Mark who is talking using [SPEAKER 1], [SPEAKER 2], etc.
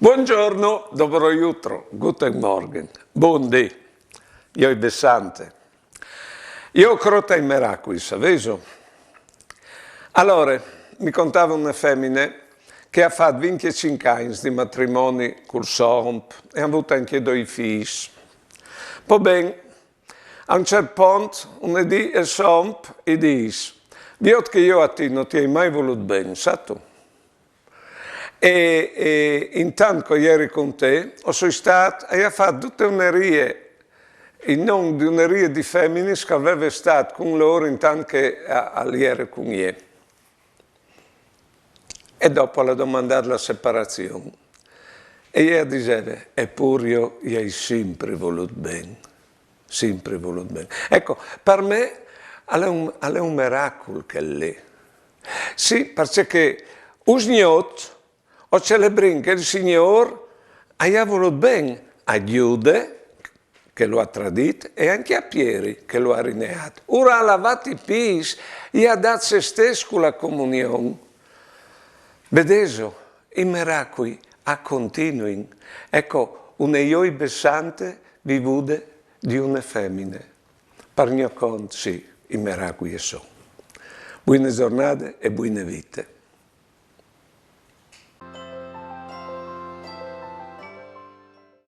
[SPEAKER 1] Buongiorno, dobro jutro, guten Morgen, buondì, io bessante. Io crota in miracoli, sapevo. Allora, mi contava una femmina che ha fatto 25 anni di matrimonio col somp e ha avuto anche due figli. Poi bene, a un certo punto, lunedì il somp e dice, vedo che io a te non ti hai mai voluto bene, sai tu? E intanto che eri con te, sono stato e ha fatto tutte unerie, non di unerie di femmine che aveva stato con loro intanto che eri con me. E dopo la domandata la separazione. E io diceva, eppure io gli hai sempre voluto bene, sempre voluto bene. Ecco, per me è un miracolo che lì. Sì, perché usgnot o celebrare che il Signore ha voluto bene a Giude, che lo ha tradito, e anche a Pieri, che lo ha rineato. Ora ha lavato i piedi e ha dato se stesso con la comunione. Vedete, i miracoli continuano. Ecco, un io bessante vivude di una femmina. Per mio conto, sì, i miracoli sono. Buone giornate e buone vite.